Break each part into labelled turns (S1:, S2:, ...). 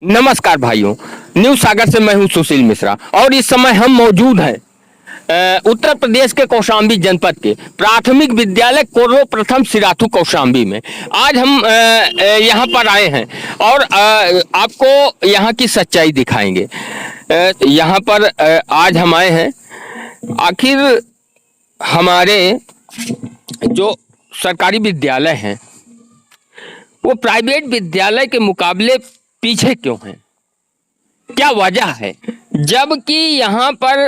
S1: नमस्कार भाइयों। न्यूज सागर से मैं हूं सुशील मिश्रा और इस समय हम मौजूद हैं उत्तर प्रदेश के कौशाम्बी जनपद के प्राथमिक विद्यालय कोर्रो प्रथम सिराथू कौशाम्बी में। आज हम यहां पर आए हैं और आपको यहां की सच्चाई दिखाएंगे। यहां पर आज हम आए हैं, आखिर हमारे जो सरकारी विद्यालय हैं वो प्राइवेट विद्यालय के मुकाबले पीछे क्यों हैं, क्या वजह है? जबकि यहाँ पर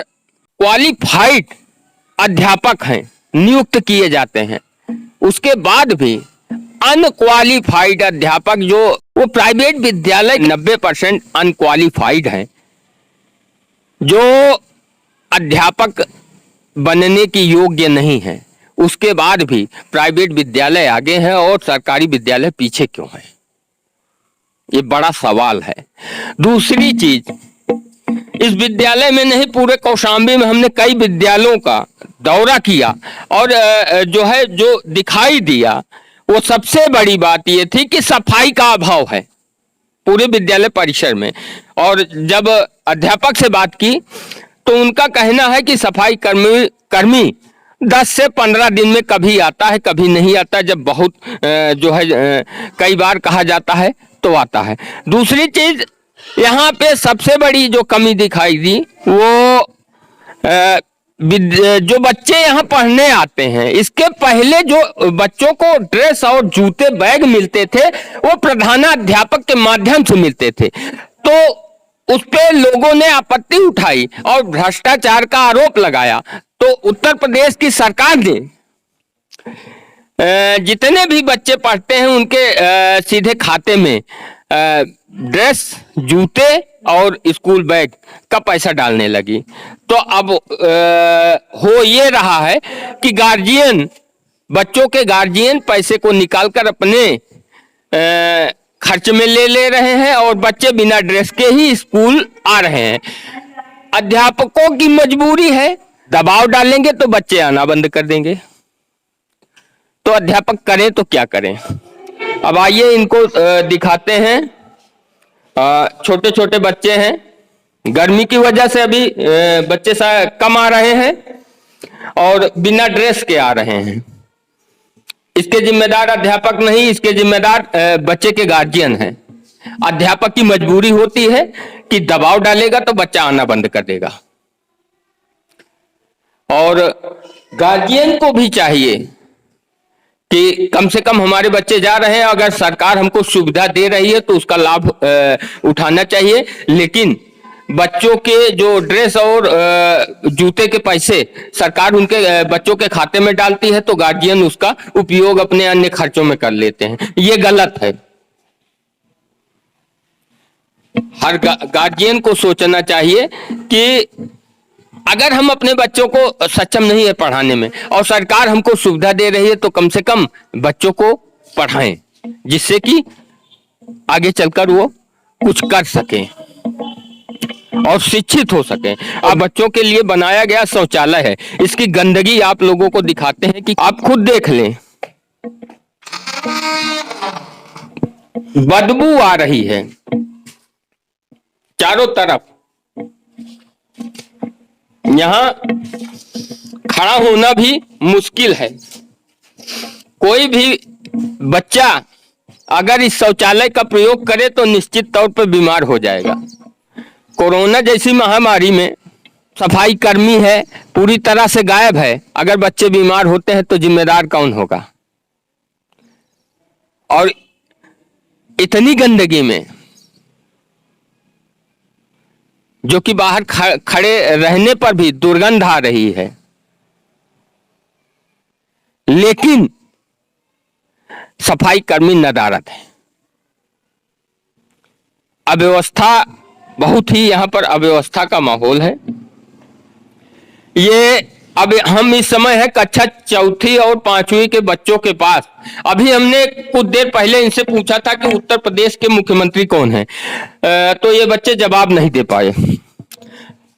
S1: क्वालिफाइड अध्यापक हैं, नियुक्त किए जाते हैं, उसके बाद भी अनक्वालिफाइड अध्यापक जो वो प्राइवेट विद्यालय 90% अनक्वालिफाइड हैं, जो अध्यापक बनने की योग्य नहीं है, उसके बाद भी प्राइवेट विद्यालय आगे हैं और सरकारी विद्यालय पीछे क्यों हैं? ये बड़ा सवाल है। दूसरी चीज, इस विद्यालय में नहीं पूरे कौशाम्बी में हमने कई विद्यालयों का दौरा किया और जो दिखाई दिया वो सबसे बड़ी बात ये थी कि सफाई का अभाव है पूरे विद्यालय परिसर में। और जब अध्यापक से बात की तो उनका कहना है कि सफाई कर्मी 10 से 15 दिन में कभी आता है, कभी नहीं आता। जब बहुत कई बार कहा जाता है तो आता है। दूसरी चीज, यहाँ पे सबसे बड़ी जो कमी दिखाई दी वो जो बच्चे यहाँ पढ़ने आते हैं, इसके पहले जो बच्चों को ड्रेस और जूते बैग मिलते थे वो प्रधानाध्यापक के माध्यम से मिलते थे, तो उस पे लोगों ने आपत्ति उठाई और भ्रष्टाचार का आरोप लगाया। तो उत्तर प्रदेश की सरकार ने जितने भी बच्चे पढ़ते हैं उनके सीधे खाते में ड्रेस, जूते और स्कूल बैग का पैसा डालने लगी। तो अब हो ये रहा है कि बच्चों के गार्जियन पैसे को निकालकर अपने खर्च में ले रहे हैं और बच्चे बिना ड्रेस के ही स्कूल आ रहे हैं। अध्यापकों की मजबूरी है, दबाव डालेंगे तो बच्चे आना बंद कर देंगे, तो अध्यापक करें तो क्या करें। अब आइए इनको दिखाते हैं। छोटे छोटे बच्चे हैं, गर्मी की वजह से अभी बच्चे कम आ रहे हैं और बिना ड्रेस के आ रहे हैं। इसके जिम्मेदार अध्यापक नहीं, इसके जिम्मेदार बच्चे के गार्जियन हैं। अध्यापक की मजबूरी होती है कि दबाव डालेगा तो बच्चा आना बंद कर देगा। और गार्जियन को भी चाहिए कि कम से कम हमारे बच्चे जा रहे हैं, अगर सरकार हमको सुविधा दे रही है तो उसका लाभ उठाना चाहिए। लेकिन बच्चों के जो ड्रेस और जूते के पैसे सरकार उनके बच्चों के खाते में डालती है तो गार्जियन उसका उपयोग अपने अन्य खर्चों में कर लेते हैं। ये गलत है। हर गार्जियन को सोचना चाहिए कि अगर हम अपने बच्चों को सक्षम नहीं है पढ़ाने में और सरकार हमको सुविधा दे रही है तो कम से कम बच्चों को पढ़ाएं, जिससे कि आगे चलकर वो कुछ कर सकें और शिक्षित हो सकें। अब बच्चों के लिए बनाया गया शौचालय है, इसकी गंदगी आप लोगों को दिखाते हैं कि आप खुद देख लें, बदबू आ रही है चारों तरफ। यहां खड़ा होना भी मुश्किल है। कोई भी बच्चा अगर इस शौचालय का प्रयोग करे तो निश्चित तौर पर बीमार हो जाएगा। कोरोना जैसी महामारी में सफाई कर्मी है पूरी तरह से गायब है, अगर बच्चे बीमार होते हैं तो जिम्मेदार कौन होगा? और इतनी गंदगी में जो कि बाहर खड़े रहने पर भी दुर्गंध आ रही है, लेकिन सफाई कर्मी नदारद है। अव्यवस्था, बहुत ही यहां पर अव्यवस्था का माहौल है। ये अब हम इस समय है कक्षा 4वीं और 5वीं के बच्चों के पास। अभी हमने कुछ देर पहले इनसे पूछा था कि उत्तर प्रदेश के मुख्यमंत्री कौन है, तो ये बच्चे जवाब नहीं दे पाए।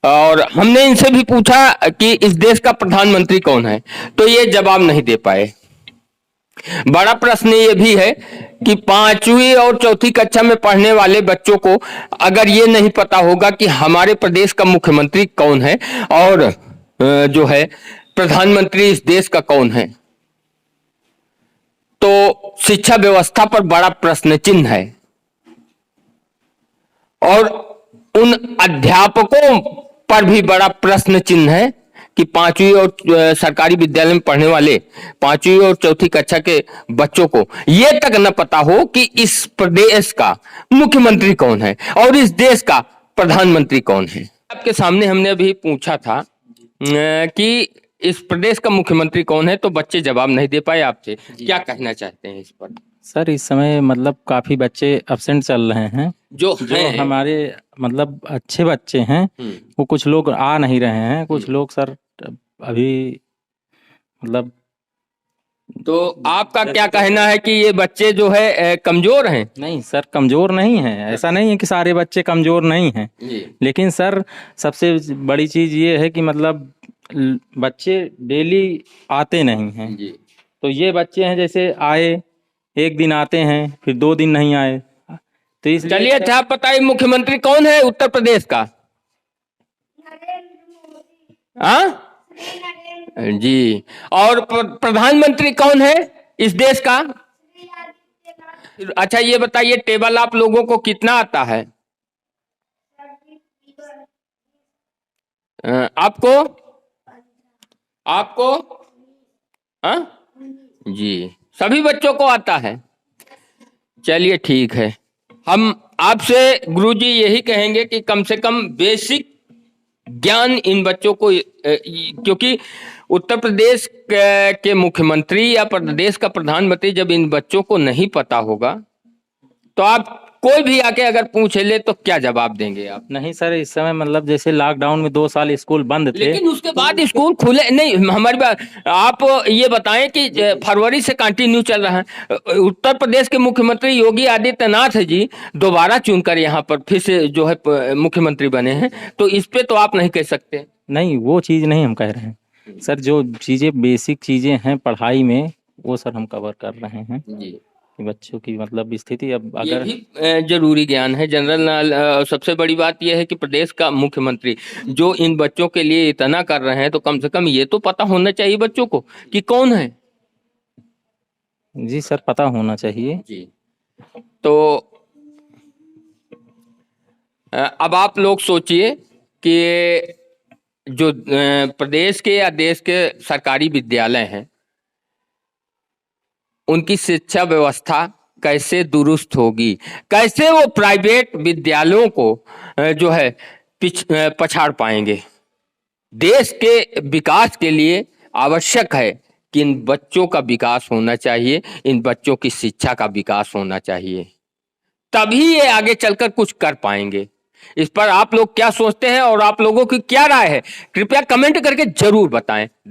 S1: और हमने इनसे भी पूछा कि इस देश का प्रधानमंत्री कौन है, तो ये जवाब नहीं दे पाए। बड़ा प्रश्न ये भी है कि पांचवी और चौथी कक्षा में पढ़ने वाले बच्चों को अगर ये नहीं पता होगा कि हमारे प्रदेश का मुख्यमंत्री कौन है और जो है प्रधानमंत्री इस देश का कौन है, तो शिक्षा व्यवस्था पर बड़ा प्रश्न चिन्ह है। और उन अध्यापकों पर भी बड़ा प्रश्न चिन्ह है कि पांचवी और सरकारी विद्यालय में पढ़ने वाले पांचवी और चौथी कक्षा के बच्चों को यह तक न पता हो कि इस प्रदेश का मुख्यमंत्री कौन है और इस देश का प्रधानमंत्री कौन है। आपके सामने हमने अभी पूछा था कि इस प्रदेश का मुख्यमंत्री कौन है, तो बच्चे जवाब नहीं दे पाए। आपसे क्या कहना चाहते हैं इस पर?
S2: सर इस समय मतलब काफी बच्चे अब्सेंट चल रहे हैं
S1: जो
S2: हमारे मतलब अच्छे बच्चे हैं वो कुछ लोग आ नहीं रहे हैं, कुछ लोग सर अभी मतलब।
S1: तो आपका क्या कहना है कि ये बच्चे जो है कमजोर हैं?
S2: नहीं सर कमजोर नहीं हैं, ऐसा नहीं है कि सारे बच्चे कमजोर नहीं हैं, लेकिन सर सबसे बड़ी चीज ये है कि मतलब बच्चे डेली आते नहीं हैं। तो ये बच्चे हैं जैसे आए एक दिन आते हैं फिर 2 दिन नहीं आए, तो इसलिए
S1: चलिए अच्छा आप बताइए मुख्यमंत्री कौन है उत्तर प्रदेश का? हाँ जी। और प्रधानमंत्री कौन है इस देश का? अच्छा ये बताइए टेबल आप लोगों को कितना आता है? आपको आपको हाँ जी, सभी बच्चों को आता है। चलिए ठीक है, हम आपसे गुरुजी यही कहेंगे कि कम से कम बेसिक ज्ञान इन बच्चों को, क्योंकि उत्तर प्रदेश के मुख्यमंत्री या प्रदेश का प्रधानमंत्री जब इन बच्चों को नहीं पता होगा तो आप कोई भी आके अगर पूछ ले तो क्या जवाब देंगे आप?
S2: नहीं सर इस समय मतलब जैसे लॉकडाउन में 2 साल स्कूल बंद थे,
S1: लेकिन उसके बाद स्कूल खुले नहीं। हमारी बात आप ये बताएं कि फरवरी से कंटिन्यू चल रहा है। उत्तर प्रदेश के मुख्यमंत्री योगी आदित्यनाथ जी दोबारा चुनकर यहाँ पर फिर से जो है मुख्यमंत्री बने हैं, तो इस पे तो आप नहीं कह सकते।
S2: नहीं वो चीज नहीं हम कह रहे हैं सर, जो चीजें बेसिक चीजें हैं पढ़ाई में वो सर हम कवर कर रहे हैं
S1: जी।
S2: बच्चों की मतलब स्थिति। अब
S1: ये
S2: अगर
S1: भी जरूरी ज्ञान है, जनरल। सबसे बड़ी बात यह है कि प्रदेश का मुख्यमंत्री जो इन बच्चों के लिए इतना कर रहे हैं तो कम से कम ये तो पता होना चाहिए बच्चों को कि कौन है।
S2: जी सर पता होना चाहिए
S1: जी। तो अब आप लोग सोचिए कि जो प्रदेश के या देश के सरकारी विद्यालय हैं उनकी शिक्षा व्यवस्था कैसे दुरुस्त होगी, कैसे वो प्राइवेट विद्यालयों को जो है पछाड़ पाएंगे। देश के विकास के लिए आवश्यक है कि इन बच्चों का विकास होना चाहिए, इन बच्चों की शिक्षा का विकास होना चाहिए, तभी ये आगे चलकर कुछ कर पाएंगे। इस पर आप लोग क्या सोचते हैं और आप लोगों की क्या राय है, कृपया कमेंट करके जरूर बताएं।